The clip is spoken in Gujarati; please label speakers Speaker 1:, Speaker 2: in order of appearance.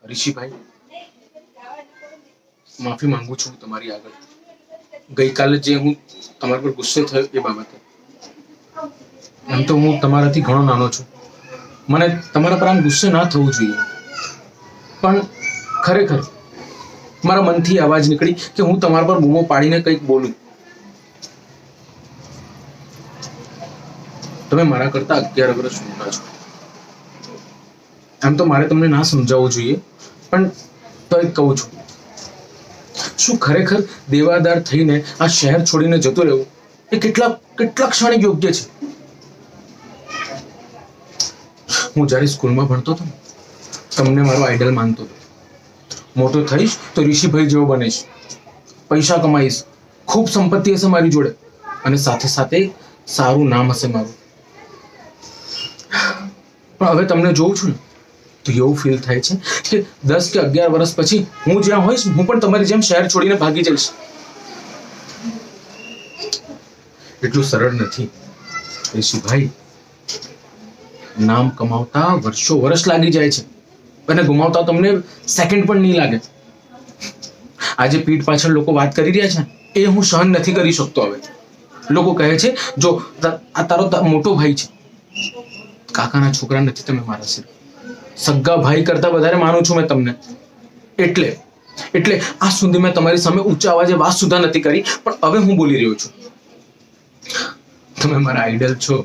Speaker 1: ઋષિભાઈ, માફી માંગુ છું તમારી આગળ. ગઈકાલે જે હું તમારા પર ગુસ્સે થયો એ બાબતે. એમ તો હું તમારાથી ઘણો નાનો છું, મને તમારા પર આમ ગુસ્સે ના થવું જોઈએ, પણ ખરેખર મારા મનથી અવાજ નીકળી કે હું તમારા પર બૂમો પાડીને કંઈક બોલું. તમે મારા કરતા 11 વર્ષ મોટા છો. આમ તો મારે તમને ના સમજાવવું જોઈએ, પણ તો એક કહું છું, શું ખરેખર દેવાદાર થઈને આ શહેર છોડીને જતો રહેવું એ કેટલા ક્ષણે યોગ્ય છે? હું જ્યારે સ્કૂલમાં ભણતો હતો તમને મારો આઈડલ માનતો હતો. મોટો થઈશ તો ઋષિભાઈ જેવો બનીશ, પૈસા કમાઈશ, ખૂબ સંપત્તિ હશે મારી જોડે, અને સાથે સાથે સારું નામ હશે મારું. પણ હવે તમને જોઉં છું ને તો એવું ફીલ થાય છે કે 10 કે 11 વર્ષ પછી હું જ્યાં હોઈશ હું પણ તમારી જેમ શહેર છોડીને ભાગી જઈશ. એટલું સરળ નથી ઋષિભાઈ. નામ કમાવતા વર્ષ લાગી જાય છે અને ગુમાવતા તમને સેકન્ડ પણ નહીં લાગે. આજે પીઠ પાછળ લોકો વાત કરી રહ્યા છે એ હું સહન નથી કરી શકતો. હવે લોકો કહે છે જો આ તારો મોટો ભાઈ છે, કાકાના છોકરા નથી તમે મારા સિવાય, સગા ભાઈ કરતા વધારે માનું છું મેં તમને. એટલે આ સુધી મેં તમારી સામે ઊંચા અવાજે વાત સુધા નથી કરી, પણ હવે હું બોલી રહ્યો છું. તમે મારા આઈડલ છો.